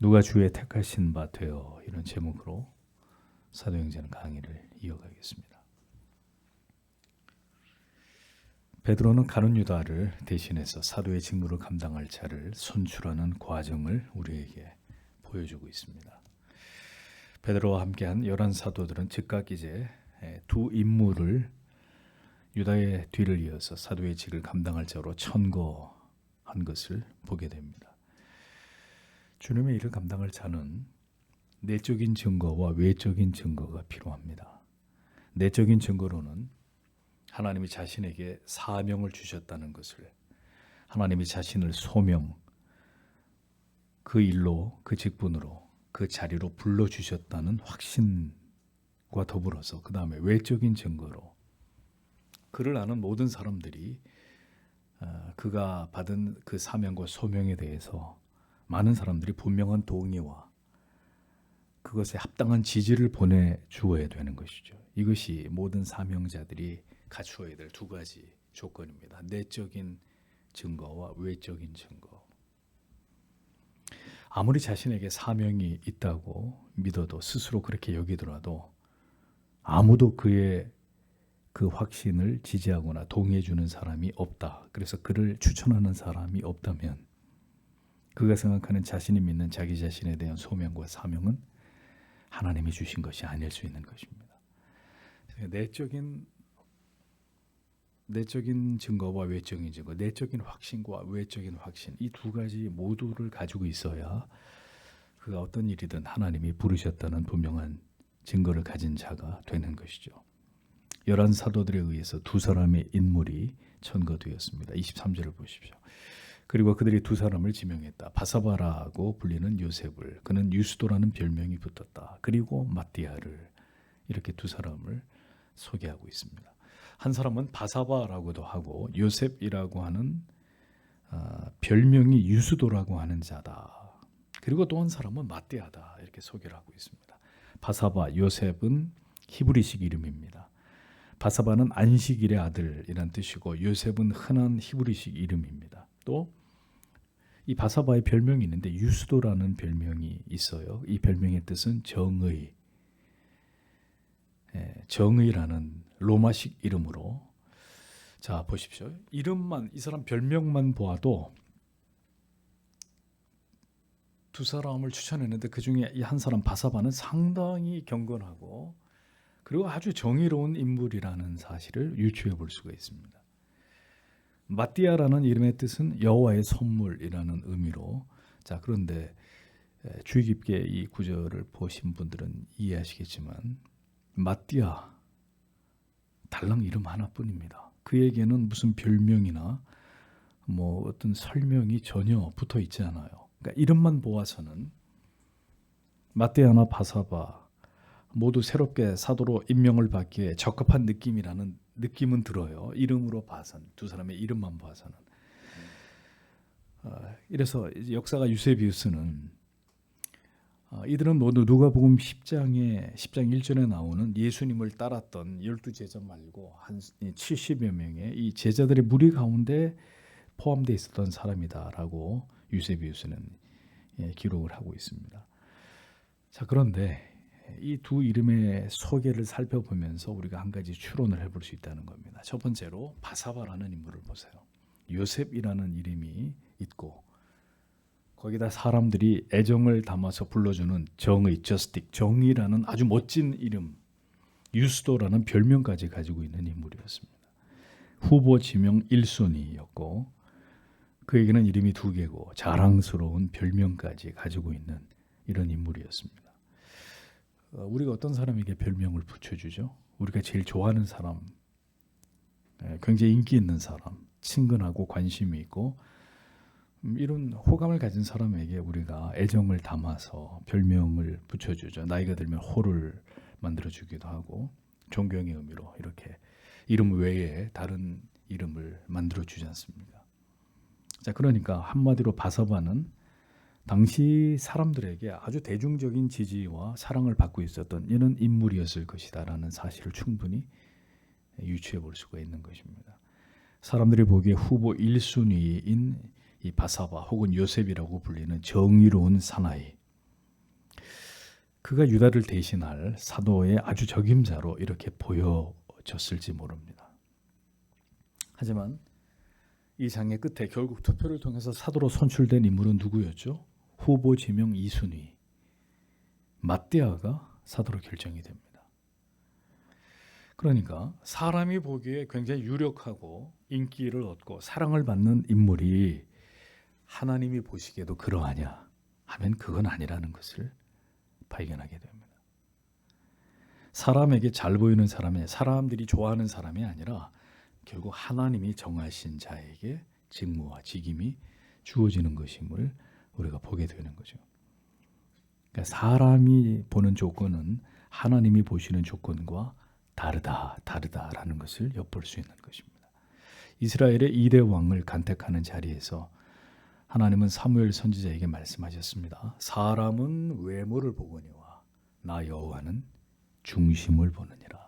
누가 주의 택하신 바 되어, 이런 제목으로 사도행전 강의를 이어가겠습니다. 베드로는 가룟 유다를 대신해서 사도의 직무를 감당할 자를 선출하는 과정을 우리에게 보여주고 있습니다. 베드로와 함께한 11사도들은 즉각 이제 두 임무를 유다의 뒤를 이어서 사도의 직을 감당할 자로 천거한 것을 보게 됩니다. 주님의 일을 감당할 자는 내적인 증거와 외적인 증거가 필요합니다. 내적인 증거로는 하나님이 자신에게 사명을 주셨다는 것을, 하나님이 자신을 소명, 그 일로, 그 직분으로, 그 자리로 불러주셨다는 확신과 더불어서 그 다음에 외적인 증거로 그를 아는 모든 사람들이 그가 받은 그 사명과 소명에 대해서 많은 사람들이 분명한 동의와 그것에 합당한 지지를 보내주어야 되는 것이죠. 이것이 모든 사명자들이 갖추어야 될 두 가지 조건입니다. 내적인 증거와 외적인 증거. 아무리 자신에게 사명이 있다고 믿어도, 스스로 그렇게 여기더라도 아무도 그의 그 확신을 지지하거나 동의해 주는 사람이 없다. 그래서 그를 추천하는 사람이 없다면 그가 생각하는 자신이 믿는 자기 자신에 대한 소명과 사명은 하나님이 주신 것이 아닐 수 있는 것입니다. 내적인 증거와 외적인 증거, 내적인 확신과 외적인 확신, 이 두 가지 모두를 가지고 있어야 그가 어떤 일이든 하나님이 부르셨다는 분명한 증거를 가진 자가 되는 것이죠. 11사도들에 의해서 두 사람의 인물이 천거되었습니다. 23절을 보십시오. 그리고 그들이 두 사람을 지명했다. 바사바라고 불리는 요셉을, 그는 유스도라는 별명이 붙었다. 그리고 마띠아를, 이렇게 두 사람을 소개하고 있습니다. 한 사람은 바사바라고도 하고 요셉이라고 하는 별명이 유스도라고 하는 자다. 그리고 또 한 사람은 마띠아다, 이렇게 소개를 하고 있습니다. 바사바, 요셉은 히브리식 이름입니다. 바사바는 안식일의 아들이란 뜻이고 요셉은 흔한 히브리식 이름입니다. 또 이 바사바의 별명이 있는데 유스도라는 별명이 있어요. 이 별명의 뜻은 정의, 정의라는 로마식 이름으로. 자, 보십시오. 이름만, 이 사람 별명만 보아도 두 사람을 추천했는데 그 중에 이 한 사람 바사바는 상당히 경건하고 그리고 아주 정의로운 인물이라는 사실을 유추해 볼 수가 있습니다. 마띠아라는 이름의 뜻은 여호와의 선물이라는 의미로. 자, 그런데 주의 깊게 이 구절을 보신 분들은 이해하시겠지만 마띠아, 달랑 이름 하나뿐입니다. 그에게는 무슨 별명이나 뭐 어떤 설명이 전혀 붙어 있지 않아요. 그러니까 이름만 보아서는 마띠아나 바사바 모두 새롭게 사도로 임명을 받기에 적합한 느낌은 들어요. 이름으로 봐서는, 두 사람의 이름만 봐서는. 이래서 역사가 유세비우스는 이들은 모두 누가복음 10장 1절에 나오는 예수님을 따랐던 12제자 말고 한 70여 명의 이 제자들의 무리 가운데 포함되어 있었던 사람이다라고 유세비우스는 기록을 하고 있습니다. 자, 그런데 이 두 이름의 소개를 살펴보면서 우리가 한 가지 추론을 해볼 수 있다는 겁니다. 첫 번째로 바사바라는 인물을 보세요. 요셉이라는 이름이 있고 거기다 사람들이 애정을 담아서 불러주는 정의, 저스틱, 정의라는 아주 멋진 이름, 유스도라는 별명까지 가지고 있는 인물이었습니다. 후보 지명 1순위였고 그에게는 이름이 2개고 자랑스러운 별명까지 가지고 있는 이런 인물이었습니다. 우리가 어떤 사람에게 별명을 붙여주죠? 우리가 제일 좋아하는 사람, 굉장히 인기 있는 사람, 친근하고 관심이 있고 이런 호감을 가진 사람에게 우리가 애정을 담아서 별명을 붙여주죠. 나이가 들면 호를 만들어주기도 하고 존경의 의미로 이렇게 이름 외에 다른 이름을 만들어주지 않습니까? 자, 그러니까 한마디로 바사바는 당시 사람들에게 아주 대중적인 지지와 사랑을 받고 있었던 이런 인물이었을 것이다라는 사실을 충분히 유추해 볼 수가 있는 것입니다. 사람들이 보기에 후보 1순위인 이 바사바 혹은 요셉이라고 불리는 정의로운 사나이, 그가 유다를 대신할 사도의 아주 적임자로 이렇게 보여졌을지 모릅니다. 하지만 이 장의 끝에 결국 투표를 통해서 사도로 선출된 인물은 누구였죠? 후보 지명 이순위, 맏대아가 사도로 결정이 됩니다. 그러니까 사람이 보기에 굉장히 유력하고 인기를 얻고 사랑을 받는 인물이 하나님이 보시기에도 그러하냐 하면 그건 아니라는 것을 발견하게 됩니다. 사람에게 잘 보이는 사람이, 사람들이 좋아하는 사람이 아니라 결국 하나님이 정하신 자에게 직무와 직임이 주어지는 것임을 우리가 보게 되는 거죠. 그러니까 사람이 보는 조건은 하나님이 보시는 조건과 다르다라는 것을 엿볼 수 있는 것입니다. 이스라엘의 2대 왕을 간택하는 자리에서 하나님은 사무엘 선지자에게 말씀하셨습니다. 사람은 외모를 보거니와 나 여호와는 중심을 보느니라.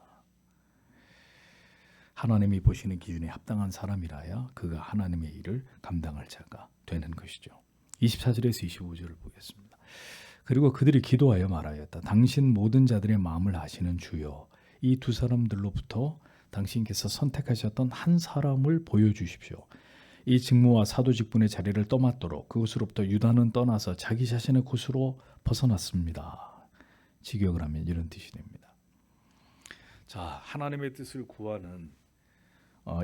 하나님이 보시는 기준에 합당한 사람이라야 그가 하나님의 일을 감당할 자가 되는 것이죠. 24절에서 25절을 보겠습니다. 그리고 그들이 기도하여 말하였다. 당신 모든 자들의 마음을 아시는 주여, 이 두 사람들로부터 당신께서 선택하셨던 한 사람을 보여주십시오. 이 직무와 사도 직분의 자리를 떠맡도록 그곳으로부터 유다는 떠나서 자기 자신의 곳으로 벗어났습니다. 직역을 하면 이런 뜻이 됩니다. 자, 하나님의 뜻을 구하는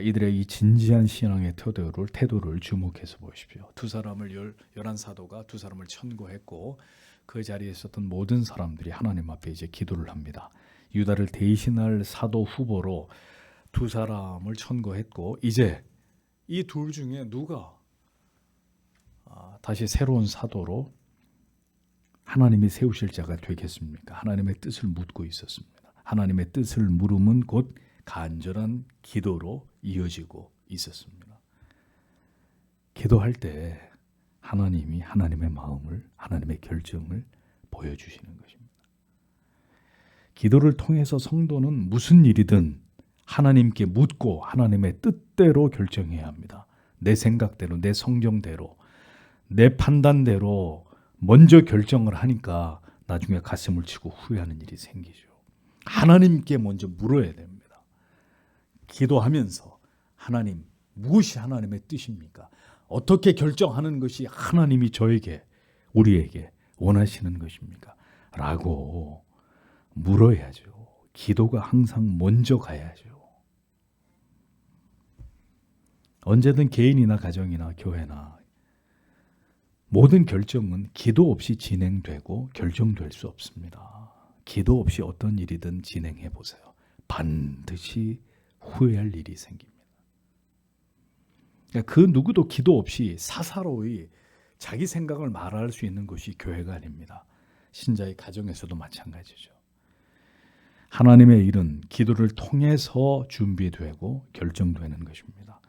이들의 이 진지한 신앙의 태도를 주목해서 보십시오. 두 사람을 열한 사도가 두 사람을 천거했고 그 자리에 있었던 모든 사람들이 하나님 앞에 이제 기도를 합니다. 유다를 대신할 사도 후보로 두 사람을 천거했고 이제 이 둘 중에 누가 다시 새로운 사도로 하나님이 세우실 자가 되겠습니까? 하나님의 뜻을 묻고 있었습니다. 하나님의 뜻을 물음은 곧 간절한 기도로 이어지고 있었습니다. 기도할 때 하나님이 하나님의 마음을, 하나님의 결정을 보여주시는 것입니다. 기도를 통해서 성도는 무슨 일이든 하나님께 묻고 하나님의 뜻대로 결정해야 합니다. 내 생각대로, 내 성경대로, 내 판단대로 먼저 결정을 하니까 나중에 가슴을 치고 후회하는 일이 생기죠. 하나님께 먼저 물어야 됩니다. 기도하면서 하나님, 무엇이 하나님의 뜻입니까? 어떻게 결정하는 것이 하나님이 저에게, 우리에게 원하시는 것입니까? 라고 물어야죠. 기도가 항상 먼저 가야죠. 언제든 개인이나 가정이나 교회나 모든 결정은 기도 없이 진행되고 결정될 수 없습니다. 기도 없이 어떤 일이든 진행해 보세요. 반드시 후회할 일이 생깁니다. 그러니까 그 누구도 기도 없이 사사로이 자기 생각을 말할 수 있는 것이 교회가 아닙니다. 신자의 가정에서도 마찬가지죠. 하나님의 일은 기도를 통해서 준비되고 결정되는 것입니다.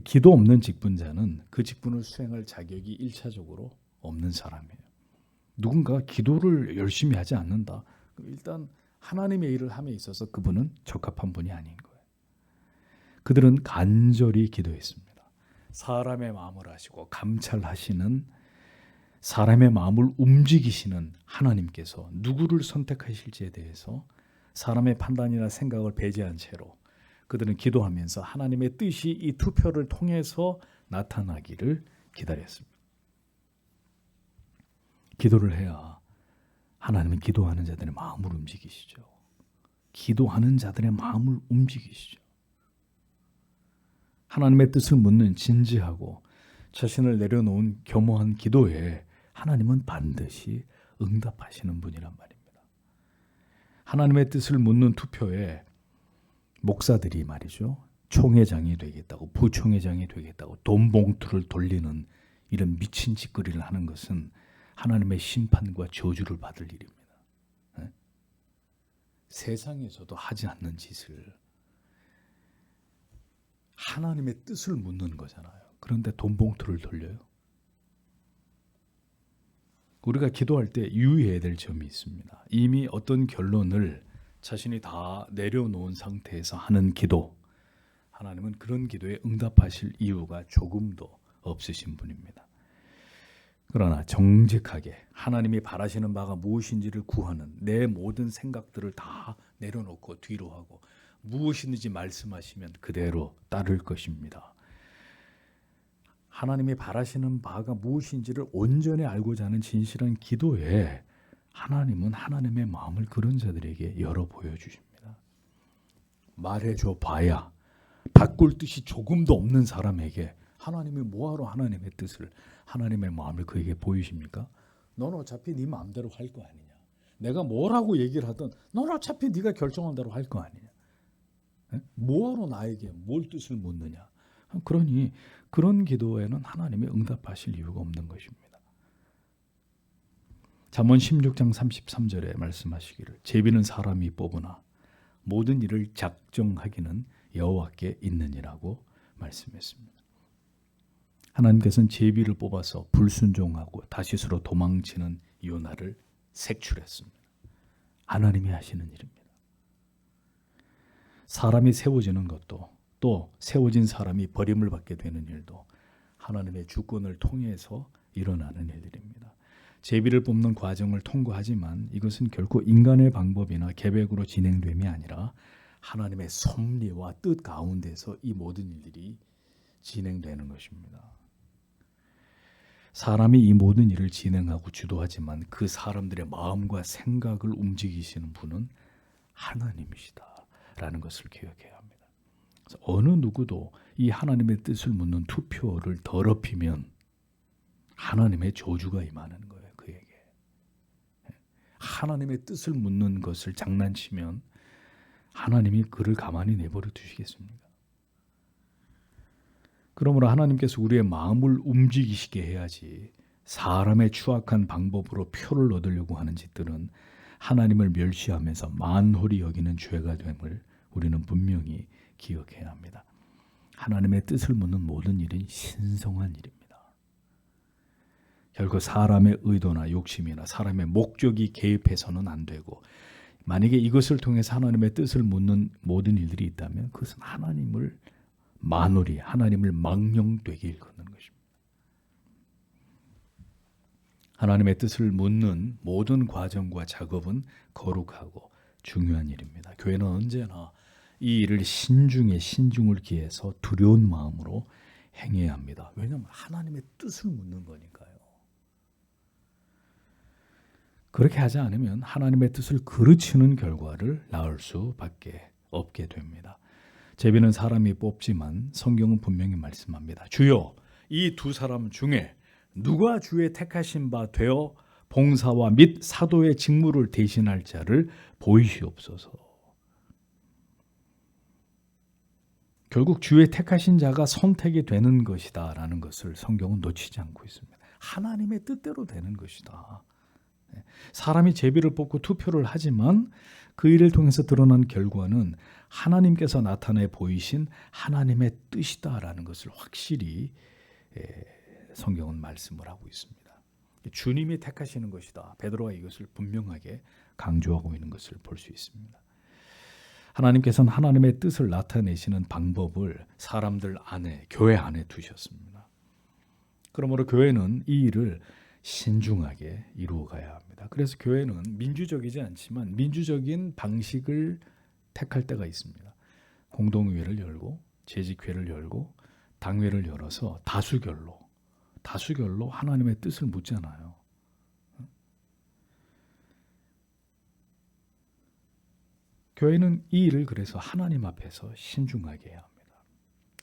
기도 없는 직분자는 그 직분을 수행할 자격이 1차적으로 없는 사람이에요. 누군가 기도를 열심히 하지 않는다. 일단 하나님의 일을 함에 있어서 그분은 적합한 분이 아닌 거예요. 그들은 간절히 기도했습니다. 사람의 마음을 아시고 감찰하시는, 사람의 마음을 움직이시는 하나님께서 누구를 선택하실지에 대해서 사람의 판단이나 생각을 배제한 채로 그들은 기도하면서 하나님의 뜻이 이 투표를 통해서 나타나기를 기다렸습니다. 기도를 해야 하나님은 기도하는 자들의 마음을 움직이시죠. 기도하는 자들의 마음을 움직이시죠. 하나님의 뜻을 묻는 진지하고 자신을 내려놓은 겸허한 기도에 하나님은 반드시 응답하시는 분이란 말입니다. 하나님의 뜻을 묻는 투표에 목사들이 말이죠, 총회장이 되겠다고, 부총회장이 되겠다고 돈 봉투를 돌리는 이런 미친 짓거리를 하는 것은 하나님의 심판과 저주를 받을 일입니다. 네? 세상에서도 하지 않는 짓을 하나님의 뜻을 묻는 거잖아요. 그런데 돈 봉투를 돌려요. 우리가 기도할 때 유의해야 될 점이 있습니다. 이미 어떤 결론을 자신이 다 내려놓은 상태에서 하는 기도, 하나님은 그런 기도에 응답하실 이유가 조금도 없으신 분입니다. 그러나 정직하게 하나님이 바라시는 바가 무엇인지를 구하는 내 모든 생각들을 다 내려놓고 뒤로 하고 무엇이든지 말씀하시면 그대로 따를 것입니다. 하나님이 바라시는 바가 무엇인지를 온전히 알고자 하는 진실한 기도에 하나님은 하나님의 마음을 그런 자들에게 열어 보여주십니다. 말해줘 봐야 바꿀 뜻이 조금도 없는 사람에게 하나님이 뭐하러 하나님의 뜻을, 하나님의 마음을 그에게 보이십니까? 넌 어차피 네 마음대로 할 거 아니냐. 내가 뭐라고 얘기를 하든 넌 어차피 네가 결정한 대로 할 거 아니냐. 뭐하러 나에게 뭘 뜻을 묻느냐. 그러니 그런 기도에는 하나님이 응답하실 이유가 없는 것입니다. 잠언 16장 33절에 말씀하시기를 제비는 사람이 뽑으나 모든 일을 작정하기는 여호와께 있느니라고 말씀했습니다. 하나님께서는 제비를 뽑아서 불순종하고 다시스로 도망치는 요나를 색출했습니다. 하나님이 하시는 일입니다. 사람이 세워지는 것도 또 세워진 사람이 버림을 받게 되는 일도 하나님의 주권을 통해서 일어나는 일들입니다. 제비를 뽑는 과정을 통과하지만 이것은 결코 인간의 방법이나 계획으로 진행됨이 아니라 하나님의 섭리와 뜻 가운데서 이 모든 일들이 진행되는 것입니다. 사람이 이 모든 일을 진행하고 주도하지만 그 사람들의 마음과 생각을 움직이시는 분은 하나님이시다라는 것을 기억해야 합니다. 그래서 어느 누구도 이 하나님의 뜻을 묻는 투표를 더럽히면 하나님의 저주가 임하는 거예요. 그에게. 하나님의 뜻을 묻는 것을 장난치면 하나님이 그를 가만히 내버려 두시겠습니까? 그러므로 하나님께서 우리의 마음을 움직이시게 해야지 사람의 추악한 방법으로 표를 얻으려고 하는 짓들은 하나님을 멸시하면서 만홀히 여기는 죄가 됨을 우리는 분명히 기억해야 합니다. 하나님의 뜻을 묻는 모든 일은 신성한 일입니다. 결코 사람의 의도나 욕심이나 사람의 목적이 개입해서는 안 되고 만약에 이것을 통해서 하나님의 뜻을 묻는 모든 일들이 있다면 그것은 하나님을 만홀히 하나님을 망령되게 일컫는 것입니다. 하나님의 뜻을 묻는 모든 과정과 작업은 거룩하고 중요한 일입니다. 교회는 언제나 이 일을 신중에 신중을 기해서 두려운 마음으로 행해야 합니다. 왜냐하면 하나님의 뜻을 묻는 거니까요. 그렇게 하지 않으면 하나님의 뜻을 그르치는 결과를 낳을 수밖에 없게 됩니다. 제비는 사람이 뽑지만 성경은 분명히 말씀합니다. 주여 이 두 사람 중에 누가 주의 택하신 바 되어 봉사와 및 사도의 직무를 대신할 자를 보이시옵소서. 결국 주의 택하신 자가 선택이 되는 것이다 라는 것을 성경은 놓치지 않고 있습니다. 하나님의 뜻대로 되는 것이다. 사람이 제비를 뽑고 투표를 하지만 그 일을 통해서 드러난 결과는 하나님께서 나타내 보이신 하나님의 뜻이다라는 것을 확실히 성경은 말씀을 하고 있습니다. 주님이 택하시는 것이다. 베드로가 이것을 분명하게 강조하고 있는 것을 볼 수 있습니다. 하나님께서는 하나님의 뜻을 나타내시는 방법을 사람들 안에, 교회 안에 두셨습니다. 그러므로 교회는 이 일을 신중하게 이루어가야 합니다. 그래서 교회는 민주적이지 않지만 민주적인 방식을 택할 때가 있습니다. 공동회를 열고 재직회를 열고 당회를 열어서 다수결로 하나님의 뜻을 묻잖아요. 교회는 이 일을 그래서 하나님 앞에서 신중하게 해야 합니다.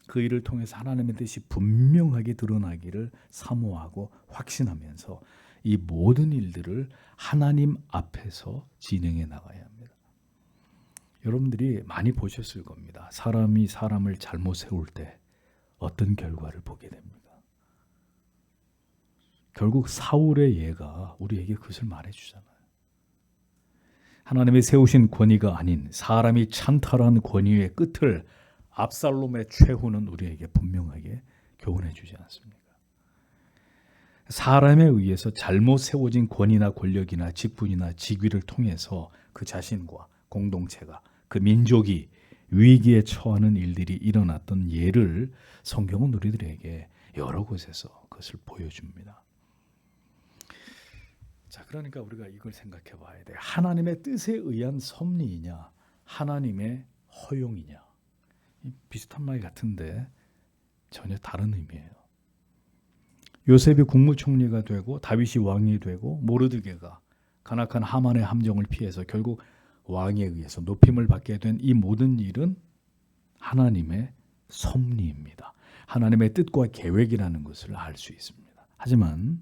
그 일을 통해서 하나님의 뜻이 분명하게 드러나기를 사모하고 확신하면서 이 모든 일들을 하나님 앞에서 진행해 나가야 합니다. 여러분들이 많이 보셨을 겁니다. 사람이 사람을 잘못 세울 때 어떤 결과를 보게 됩니다. 결국 사울의 예가 우리에게 그것을 말해주잖아요. 하나님이 세우신 권위가 아닌 사람이 찬탈한 권위의 끝을 압살롬의 최후는 우리에게 분명하게 교훈해 주지 않습니까? 사람에 의해서 잘못 세워진 권위나 권력이나 직분이나 직위를 통해서 그 자신과 공동체가 그 민족이 위기에 처하는 일들이 일어났던 예를 성경은 우리들에게 여러 곳에서 그것을 보여줍니다. 자, 그러니까 우리가 이걸 생각해 봐야 돼. 하나님의 뜻에 의한 섭리이냐, 하나님의 허용이냐. 비슷한 말 같은데 전혀 다른 의미예요. 요셉이 국무총리가 되고 다윗이 왕이 되고 모르드게가 간악한 하만의 함정을 피해서 결국 왕에 의해서 높임을 받게 된 이 모든 일은 하나님의 섭리입니다. 하나님의 뜻과 계획이라는 것을 알 수 있습니다. 하지만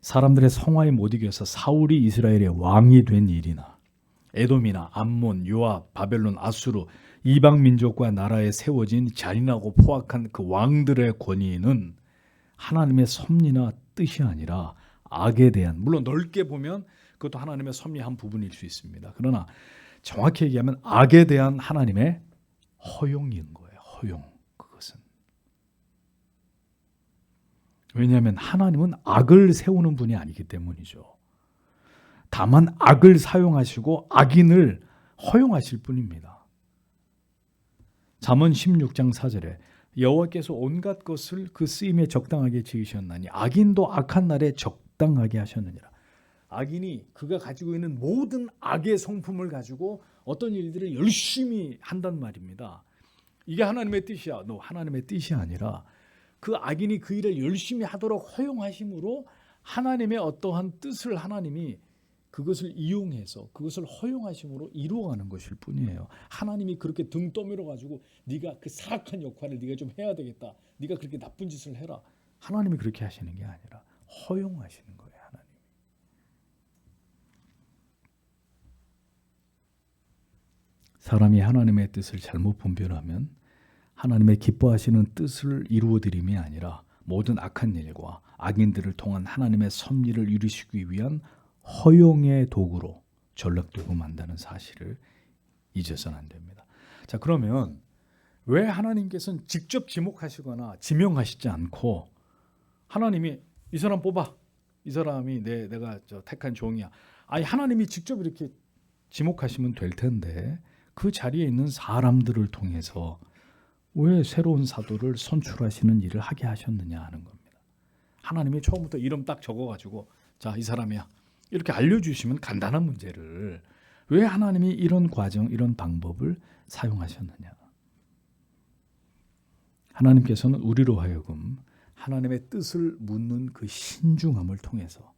사람들의 성화에 못 이겨서 사울이 이스라엘의 왕이 된 일이나 에돔이나 암몬, 요압, 바벨론, 아수르 이방 민족과 나라에 세워진 잔인하고 포악한 그 왕들의 권위는 하나님의 섭리나 뜻이 아니라 악에 대한, 물론 넓게 보면 그것도 하나님의 섭리의 한 부분일 수 있습니다. 그러나 정확히 얘기하면 악에 대한 하나님의 허용인 거예요. 허용. 그것은. 왜냐하면 하나님은 악을 세우는 분이 아니기 때문이죠. 다만 악을 사용하시고 악인을 허용하실 뿐입니다. 잠언 16장 4절에 여호와께서 온갖 것을 그 쓰임에 적당하게 지으셨나니 악인도 악한 날에 적당하게 하셨느니라. 악인이 그가 가지고 있는 모든 악의 성품을 가지고 어떤 일들을 열심히 한단 말입니다. 이게 하나님의 뜻이야. 너 하나님의 뜻이 아니라 그 악인이 그 일을 열심히 하도록 허용하심으로 하나님의 어떠한 뜻을 하나님이 그것을 이용해서 그것을 허용하심으로 이루어가는 것일 뿐이에요. 하나님이 그렇게 등 떠밀어 가지고 네가 그 사악한 역할을 네가 좀 해야 되겠다. 네가 그렇게 나쁜 짓을 해라. 하나님이 그렇게 하시는 게 아니라 허용하시는 거예요. 하나님. 사람이 하나님의 뜻을 잘못 분별하면 하나님의 기뻐하시는 뜻을 이루어드림이 아니라 모든 악한 일과 악인들을 통한 하나님의 섭리를 이루시기 위한 허용의 도구로 전락되고 만다는 사실을 잊어서는 안 됩니다. 자, 그러면 왜 하나님께서는 직접 지목하시거나 지명하시지 않고 하나님이 이 사람 뽑아, 이 사람이 내가 택한 종이야. 아니 하나님이 직접 이렇게 지목하시면 될 텐데 그 자리에 있는 사람들을 통해서 왜 새로운 사도를 선출하시는 일을 하게 하셨느냐 하는 겁니다. 하나님이 처음부터 이름 딱 적어가지고 자, 이 사람이야. 이렇게 알려주시면 간단한 문제를 왜 하나님이 이런 과정, 이런 방법을 사용하셨느냐. 하나님께서는 우리로 하여금 하나님의 뜻을 묻는 그 신중함을 통해서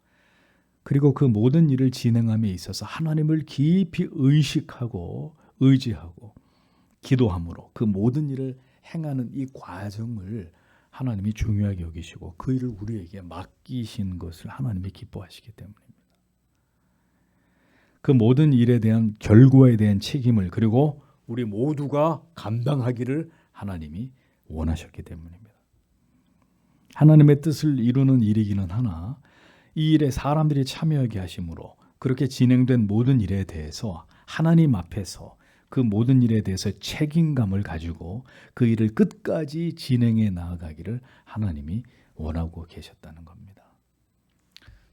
그리고 그 모든 일을 진행함에 있어서 하나님을 깊이 의식하고 의지하고 기도함으로 그 모든 일을 행하는 이 과정을 하나님이 중요하게 여기시고 그 일을 우리에게 맡기신 것을 하나님이 기뻐하시기 때문입니다. 그 모든 일에 대한 결과에 대한 책임을 그리고 우리 모두가 감당하기를 하나님이 원하셨기 때문입니다. 하나님의 뜻을 이루는 일이기는 하나 이 일에 사람들이 참여하게 하심으로 그렇게 진행된 모든 일에 대해서 하나님 앞에서 그 모든 일에 대해서 책임감을 가지고 그 일을 끝까지 진행해 나아가기를 하나님이 원하고 계셨다는 겁니다.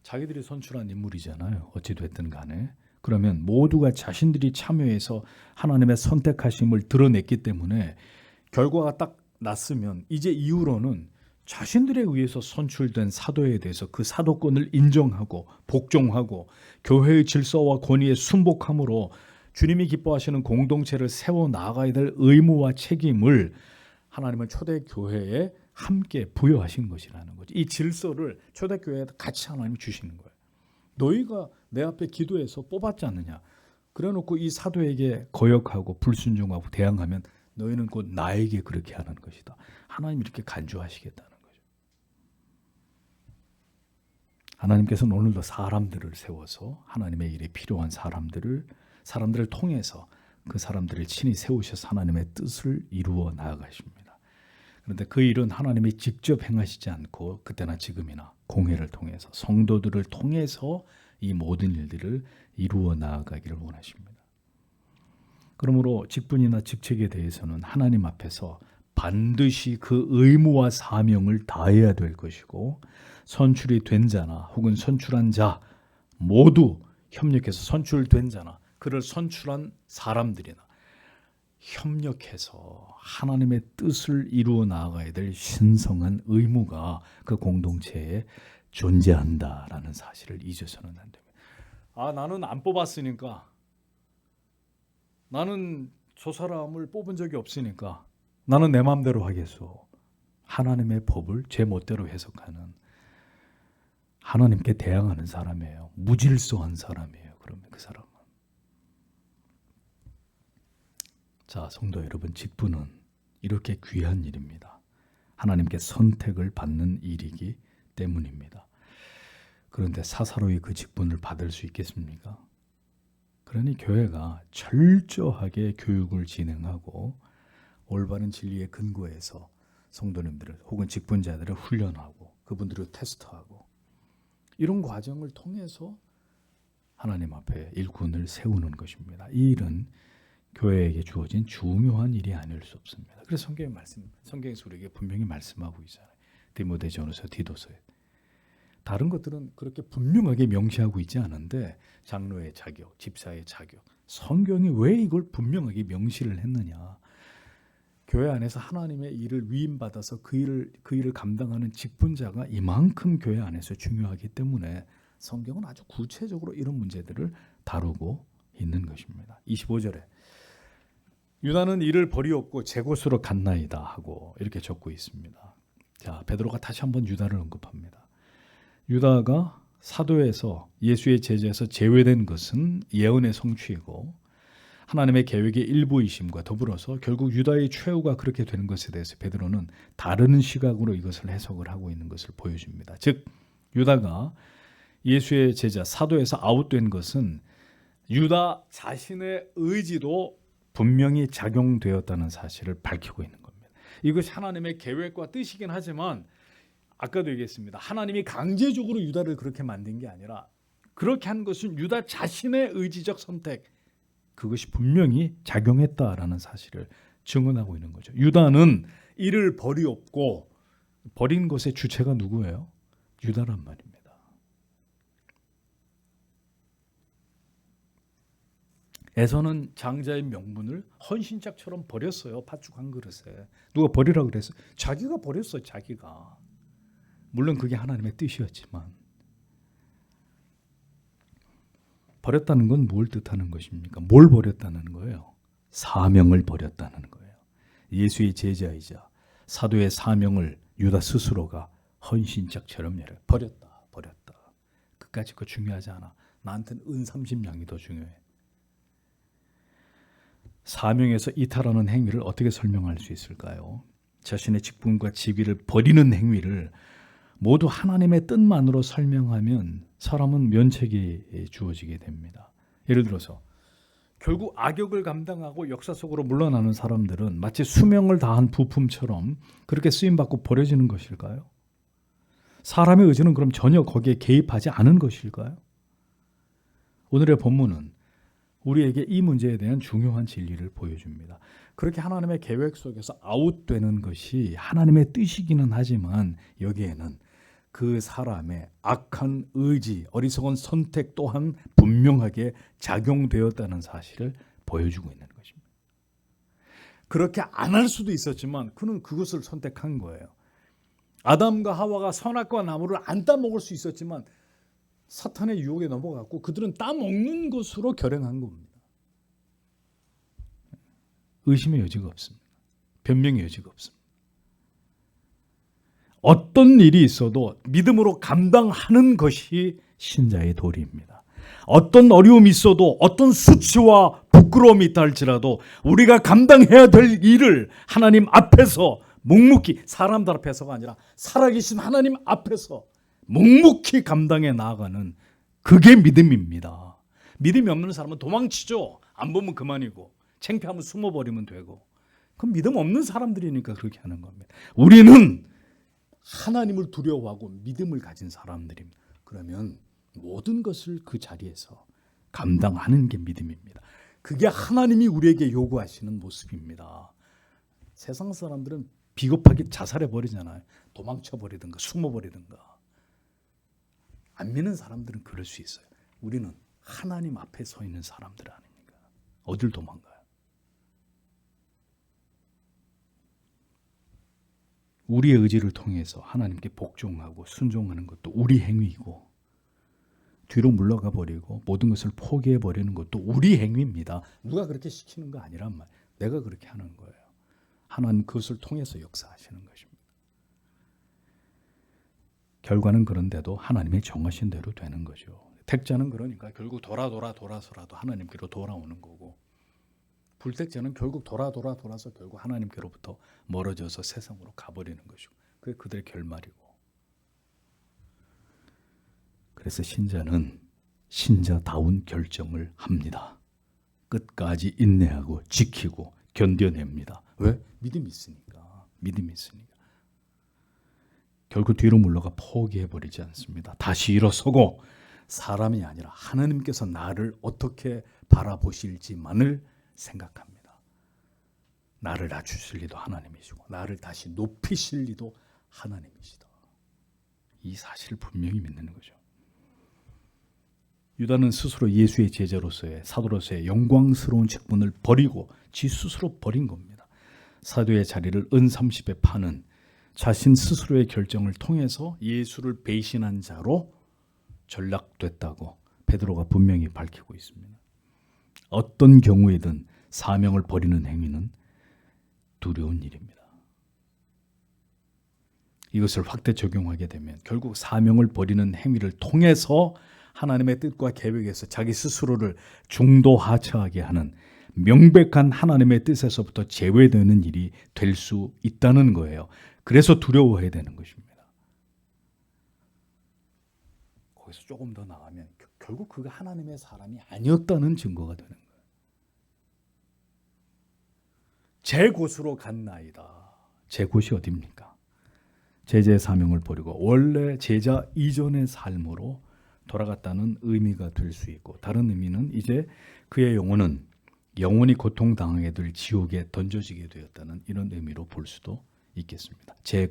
자기들이 선출한 인물이잖아요. 어찌 됐든 간에. 그러면 모두가 자신들이 참여해서 하나님의 선택하심을 드러냈기 때문에 결과가 딱 났으면 이제 이후로는 자신들에 의해서 선출된 사도에 대해서 그 사도권을 인정하고 복종하고 교회의 질서와 권위에 순복함으로 주님이 기뻐하시는 공동체를 세워나가야 될 의무와 책임을 하나님은 초대교회에 함께 부여하신 것이라는 거죠. 이 질서를 초대교회에 같이 하나님이 주시는 거예요. 너희가 내 앞에 기도해서 뽑았지 않느냐. 그래놓고 이 사도에게 거역하고 불순종하고 대항하면 너희는 곧 나에게 그렇게 하는 것이다. 하나님 이렇게 간주하시겠다는 거죠. 하나님께서는 오늘도 사람들을 세워서 하나님의 일에 필요한 사람들을 통해서 그 사람들을 친히 세우셔서 하나님의 뜻을 이루어 나아가십니다. 그런데 그 일은 하나님이 직접 행하시지 않고 그때나 지금이나 공회를 통해서 성도들을 통해서 이 모든 일들을 이루어 나아가기를 원하십니다. 그러므로 직분이나 직책에 대해서는 하나님 앞에서 반드시 그 의무와 사명을 다해야 될 것이고 선출이 된 자나 혹은 선출한 자 모두 협력해서 선출된 자나 그를 선출한 사람들이나 협력해서 하나님의 뜻을 이루어 나아가야 될 신성한 의무가 그 공동체에 존재한다라는 사실을 잊어서는 안 됩니다. 나는 안 뽑았으니까, 나는 저 사람을 뽑은 적이 없으니까 나는 내 마음대로 하겠소. 하나님의 법을 제 멋대로 해석하는, 하나님께 대항하는 사람이에요. 무질서한 사람이에요. 그러면 그 사람은. 자, 성도 여러분, 직분은 이렇게 귀한 일입니다. 하나님께 선택을 받는 일이기 때문입니다. 그런데 사사로이 그 직분을 받을 수 있겠습니까? 그러니 교회가 철저하게 교육을 진행하고 올바른 진리의 근거에서 성도님들을 혹은 직분자들을 훈련하고 그분들을 테스트하고 이런 과정을 통해서 하나님 앞에 일꾼을 세우는 것입니다. 이 일은 교회에게 주어진 중요한 일이 아닐 수 없습니다. 그래서 성경에서 우리에게 분명히 말씀하고 있잖아요. 디모데전서, 디도서에. 다른 것들은 그렇게 분명하게 명시하고 있지 않은데 장로의 자격, 집사의 자격, 성경이 왜 이걸 분명하게 명시를 했느냐. 교회 안에서 하나님의 일을 위임받아서 그 일을 감당하는 직분자가 이만큼 교회 안에서 중요하기 때문에 성경은 아주 구체적으로 이런 문제들을 다루고 있는 것입니다. 25절에 유다는 이를 버리었고 제 곳으로 갔나이다 하고 이렇게 적고 있습니다. 자, 베드로가 다시 한번 유다를 언급합니다. 유다가 사도에서 예수의 제자에서 제외된 것은 예언의 성취이고 하나님의 계획의 일부이심과 더불어서 결국 유다의 최후가 그렇게 되는 것에 대해서 베드로는 다른 시각으로 이것을 해석을 하고 있는 것을 보여줍니다. 즉 유다가 예수의 제자 사도에서 아웃된 것은 유다 자신의 의지도 분명히 작용되었다는 사실을 밝히고 있는 겁니다. 이것이 하나님의 계획과 뜻이긴 하지만 아까도 얘기했습니다. 하나님이 강제적으로 유다를 그렇게 만든 게 아니라 그렇게 한 것은 유다 자신의 의지적 선택, 그것이 분명히 작용했다라는 사실을 증언하고 있는 거죠. 유다는 이를 버리었고 버린 것의 주체가 누구예요? 유다란 말입니다. 에서는 장자의 명분을 헌신짝처럼 버렸어요. 팥죽 한 그릇에. 누가 버리라고 그랬어요? 자기가 버렸어요. 자기가. 물론 그게 하나님의 뜻이었지만 버렸다는 건 뭘 뜻하는 것입니까? 뭘 버렸다는 거예요? 사명을 버렸다는 거예요. 예수의 제자이자 사도의 사명을 유다 스스로가 헌신짝처럼 버렸다. 그까짓 거 중요하지 않아. 나한테는 은 30냥이 더 중요해. 사명에서 이탈하는 행위를 어떻게 설명할 수 있을까요? 자신의 직분과 직위를 버리는 행위를 모두 하나님의 뜻만으로 설명하면 사람은 면책이 주어지게 됩니다. 예를 들어서 결국 악역을 감당하고 역사 속으로 물러나는 사람들은 마치 수명을 다한 부품처럼 그렇게 쓰임받고 버려지는 것일까요? 사람의 의지는 그럼 전혀 거기에 개입하지 않은 것일까요? 오늘의 본문은 우리에게 이 문제에 대한 중요한 진리를 보여줍니다. 그렇게 하나님의 계획 속에서 아웃되는 것이 하나님의 뜻이기는 하지만 여기에는 그 사람의 악한 의지, 어리석은 선택 또한 분명하게 작용되었다는 사실을 보여주고 있는 것입니다. 그렇게 안 할 수도 있었지만 그는 그것을 선택한 거예요. 아담과 하와가 선악과 나무를 안 따먹을 수 있었지만 사탄의 유혹에 넘어갔고 그들은 따먹는 것으로 결행한 겁니다. 의심의 여지가 없습니다. 변명의 여지가 없습니다. 어떤 일이 있어도 믿음으로 감당하는 것이 신자의 도리입니다. 어떤 어려움이 있어도 어떤 수치와 부끄러움이 있다 할지라도 우리가 감당해야 될 일을 하나님 앞에서 묵묵히, 사람들 앞에서가 아니라 살아계신 하나님 앞에서 묵묵히 감당해 나아가는 그게 믿음입니다. 믿음이 없는 사람은 도망치죠. 안 보면 그만이고 창피하면 숨어버리면 되고 그럼 믿음 없는 사람들이니까 그렇게 하는 겁니다. 우리는 하나님을 두려워하고 믿음을 가진 사람들입니다. 그러면 모든 것을 그 자리에서 감당하는 게 믿음입니다. 그게 하나님이 우리에게 요구하시는 모습입니다. 세상 사람들은 비겁하게 자살해버리잖아요. 도망쳐버리든가 숨어버리든가. 안 믿는 사람들은 그럴 수 있어요. 우리는 하나님 앞에 서 있는 사람들 아닙니까? 어딜 도망가요? 우리의 의지를 통해서 하나님께 복종하고 순종하는 것도 우리 행위이고, 뒤로 물러가 버리고 모든 것을 포기해 버리는 것도 우리 행위입니다. 누가 그렇게 시키는 거 아니란 말. 내가 그렇게 하는 거예요. 하나님 그것을 통해서 역사하시는 것입니다. 결과는 그런데도 하나님의 정하신 대로 되는 거죠. 택자는 그러니까 결국 돌아서라도 하나님께로 돌아오는 거고, 불택자는 결국 돌아서 결국 하나님께로부터 멀어져서 세상으로 가버리는 것이고, 그게 그들의 결말이고. 그래서 신자는 신자다운 결정을 합니다. 끝까지 인내하고 지키고 견뎌냅니다. 왜? 믿음이 있으니까. 결국 뒤로 물러가 포기해버리지 않습니다. 다시 일어서고, 사람이 아니라 하나님께서 나를 어떻게 바라보실지만을 생각합니다. 나를 낮추실 리도 하나님이시고 나를 다시 높이실 리도 하나님이시다. 이 사실을 분명히 믿는 거죠. 유다는 스스로 예수의 제자로서의, 사도로서의 영광스러운 직분을 버리고 지 스스로 버린 겁니다. 사도의 자리를 은 30에 파는 자신 스스로의 결정을 통해서 예수를 배신한 자로 전락됐다고 베드로가 분명히 밝히고 있습니다. 어떤 경우에든 사명을 버리는 행위는 두려운 일입니다. 이것을 확대 적용하게 되면 결국 사명을 버리는 행위를 통해서 하나님의 뜻과 계획에서 자기 스스로를 중도하차하게 하는 명백한 하나님의 뜻에서부터 제외되는 일이 될 수 있다는 거예요. 그래서 두려워해야 되는 것입니다. 거기서 조금 더 나가면 결국 그가 하나님의 사람이 아니었다는 증거가 되는 거예요. 제 곳으로 갔나이다. 제 곳이 어디입니까? 제자의 사명을 버리고 원래 제자 이전의 삶으로 돌아갔다는 의미가 될 수 있고, 다른 의미는 이제 그의 영혼은 영원히 고통당하게 될 지옥에 던져지게 되었다는 이런 의미로 볼 수도 있겠습니다. 제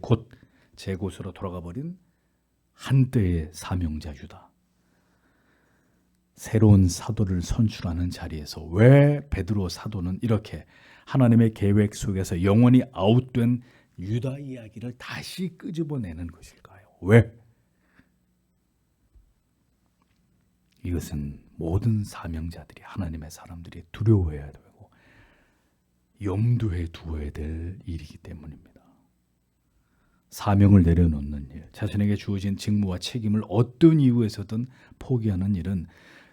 곳으로 돌아가 버린 한때의 사명자 유다. 새로운 사도를 선출하는 자리에서 왜 베드로 사도는 이렇게 하나님의 계획 속에서 영원히 아웃된 유다 이야기를 다시 끄집어내는 것일까요? 왜? 이것은 모든 사명자들이, 하나님의 사람들이 두려워해야 되고 염두에 두어야 될 일이기 때문입니다. 사명을 내려놓는 일, 자신에게 주어진 직무와 책임을 어떤 이유에서든 포기하는 일은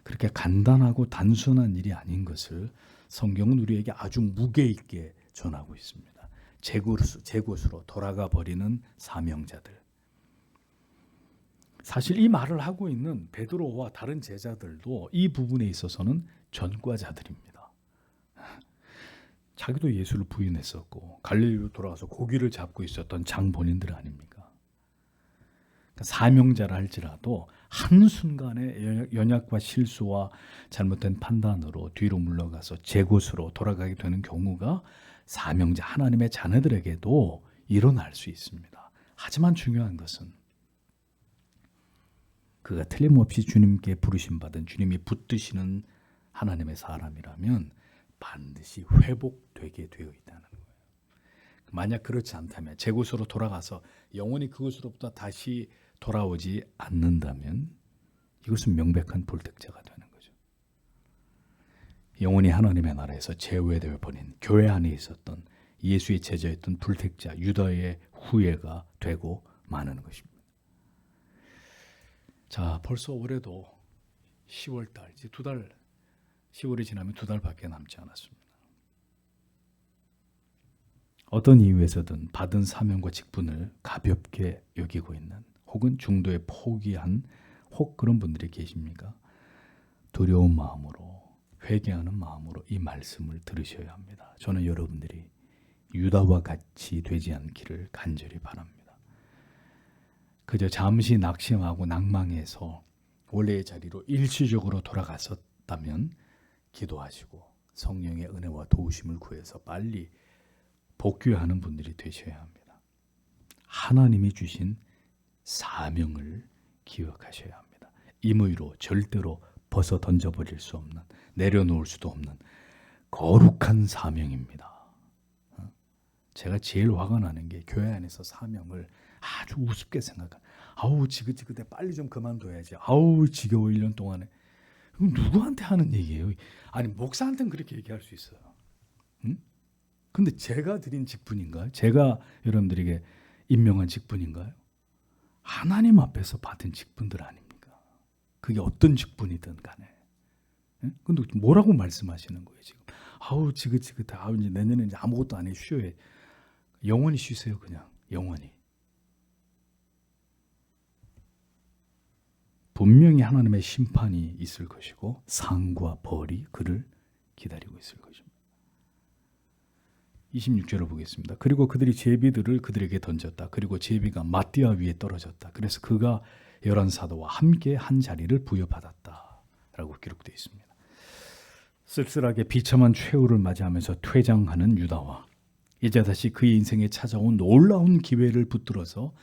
그렇게 간단하고 단순한 일이 아닌 것을 성경은 우리에게 아주 무게 있게 전하고 있습니다. 제 곳으로 돌아가 버리는 사명자들. 사실 이 말을 하고 있는 베드로와 다른 제자들도 이 부분에 있어서는 전과자들입니다. 자기도 예수를 부인했었고 갈릴리로 돌아와서 고기를 잡고 있었던 장본인들 아닙니까? 그러니까 사명자라 할지라도 한순간의 연약과 실수와 잘못된 판단으로 뒤로 물러가서 제 곳으로 돌아가게 되는 경우가 사명자 하나님의 자녀들에게도 일어날 수 있습니다. 하지만 중요한 것은 그가 틀림없이 주님께 부르심받은, 주님이 붙드시는 하나님의 사람이라면 반드시 회복되게 되어 있다는 거예요. 만약 그렇지 않다면, 제 곳으로 돌아가서 영원히 그곳으로부터 다시 돌아오지 않는다면 이것은 명백한 불택자가 되는 거죠. 영원히 하나님의 나라에서 제외되어 버린 교회 안에 있었던 예수의 제자였던 불택자 유다의 후예가 되고 마는 것입니다. 자, 벌써 올해도 10월달, 이제 10월이 지나면 2달밖에 남지 않았습니다. 어떤 이유에서든 받은 사명과 직분을 가볍게 여기고 있는, 혹은 중도에 포기한 혹 그런 분들이 계십니까? 두려운 마음으로, 회개하는 마음으로 이 말씀을 들으셔야 합니다. 저는 여러분들이 유다와 같이 되지 않기를 간절히 바랍니다. 그저 잠시 낙심하고 낭망해서 원래의 자리로 일시적으로 돌아갔었다면 기도하시고 성령의 은혜와 도우심을 구해서 빨리 복귀하는 분들이 되셔야 합니다. 하나님이 주신 사명을 기억하셔야 합니다. 임의로 절대로 벗어 던져버릴 수 없는, 내려놓을 수도 없는 거룩한 사명입니다. 제가 제일 화가 나는 게 교회 안에서 사명을 아주 우습게 생각하는. 아우 지긋지긋해, 빨리 좀 그만둬야지. 아우 지겨워 1년 동안에. 이건 누구한테 하는 얘기예요? 아니 목사한테는 그렇게 얘기할 수 있어요. 응? 근데 제가 드린 직분인가요? 제가 여러분들에게 임명한 직분인가요? 하나님 앞에서 받은 직분들 아닙니까? 그게 어떤 직분이든 간에. 응? 근데 뭐라고 말씀하시는 거예요 지금? 아우 지긋지긋해. 아우 이제 내년에 이제 아무것도 안 해, 쉬어야. 영원히 쉬세요. 그냥 영원히. 분명히 하나님의 심판이 있을 것이고 상과 벌이 그를 기다리고 있을 것입니다. 26절을 보겠습니다. 그리고 그들이 제비들을 그들에게 던졌다. 그리고 제비가 마띠아 위에 떨어졌다. 그래서 그가 11사도와 함께 한 자리를 부여받았다 라고 기록되어 있습니다. 쓸쓸하게 비참한 최후를 맞이하면서 퇴장하는 유다와 이제 다시 그의 인생에 찾아온 놀라운 기회를 붙들어서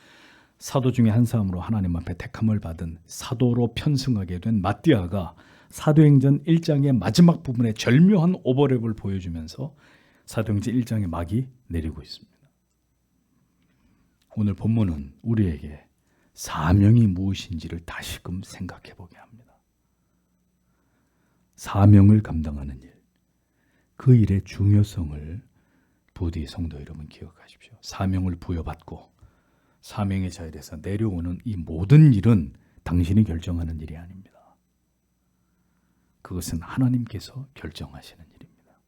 사도 중에 한 사람으로 하나님 앞에 택함을 받은 사도로 편승하게 된 마띠아가 사도행전 1장의 마지막 부분에 절묘한 오버랩을 보여주면서 사도행전 1장의 막이 내리고 있습니다. 오늘 본문은 우리에게 사명이 무엇인지를 다시금 생각해 보게 합니다. 사명을 감당하는 일, 그 일의 중요성을 부디 성도 여러분 기억하십시오. 사명을 부여받고 사명의 자리에서 내려오는 이 모든 일은 당신이 결정하는 일이 아닙니다. 그것은 하나님께서 결정하시는 일입니다.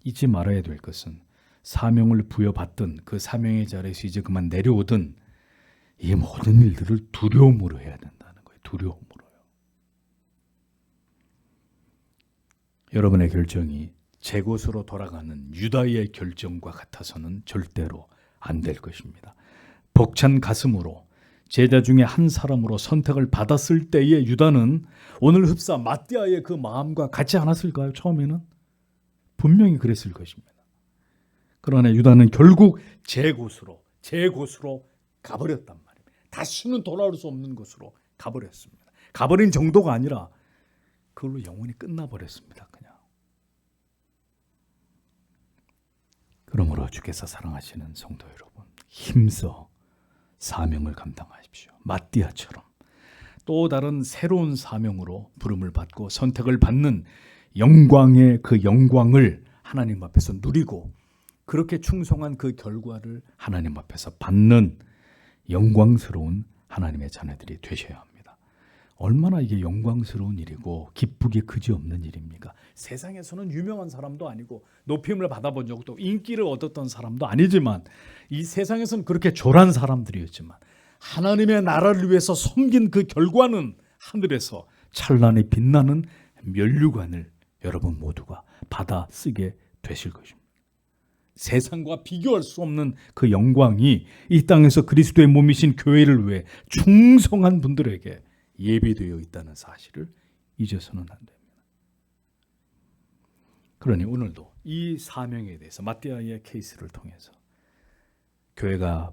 잊지 말아야 될 것은 사명을 부여받든 그 사명의 자리에서 이제 그만 내려오든 이 모든 일들을 두려움으로 해야 된다는 거예요. 두려움으로요. 여러분의 결정이 제 곳으로 돌아가는 유다의 결정과 같아서는 절대로 안 될 것입니다. 벅찬 가슴으로 제자 중에 한 사람으로 선택을 받았을 때의 유다는 오늘 흡사 마띠아의 그 마음과 같지 않았을까요? 처음에는 분명히 그랬을 것입니다. 그러나 유다는 결국 제 곳으로 가버렸단 말입니다. 다시는 돌아올 수 없는 곳으로 가버렸습니다. 가버린 정도가 아니라 그걸로 영원히 끝나버렸습니다. 그냥. 그러므로 주께서 사랑하시는 성도 여러분, 힘써 사명을 감당하십시오. 마띠아처럼 또 다른 새로운 사명으로 부름을 받고 선택을 받는 영광의 그 영광을 하나님 앞에서 누리고 그렇게 충성한 그 결과를 하나님 앞에서 받는 영광스러운 하나님의 자녀들이 되셔야 합니다. 얼마나 이게 영광스러운 일이고 기쁘기 그지없는 일입니까? 세상에서는 유명한 사람도 아니고 높임을 받아본 적도 인기를 얻었던 사람도 아니지만 이 세상에서는 그렇게 졸한 사람들이었지만 하나님의 나라를 위해서 섬긴 그 결과는 하늘에서 찬란히 빛나는 면류관을 여러분 모두가 받아 쓰게 되실 것입니다. 세상과 비교할 수 없는 그 영광이 이 땅에서 그리스도의 몸이신 교회를 위해 충성한 분들에게 예비되어 있다는 사실을 잊어서는 안 됩니다. 그러니 오늘도 이 사명에 대해서 마띠아의 케이스를 통해서 교회가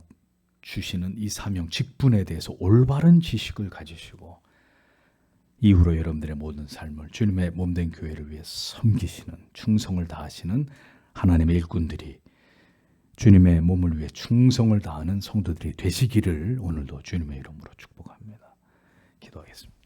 주시는 이 사명 직분에 대해서 올바른 지식을 가지시고 이후로 여러분들의 모든 삶을 주님의 몸된 교회를 위해 섬기시는 충성을 다하시는 하나님의 일꾼들이 주님의 몸을 위해 충성을 다하는 성도들이 되시기를 오늘도 주님의 이름으로 축복합니다. 기도하겠습니다.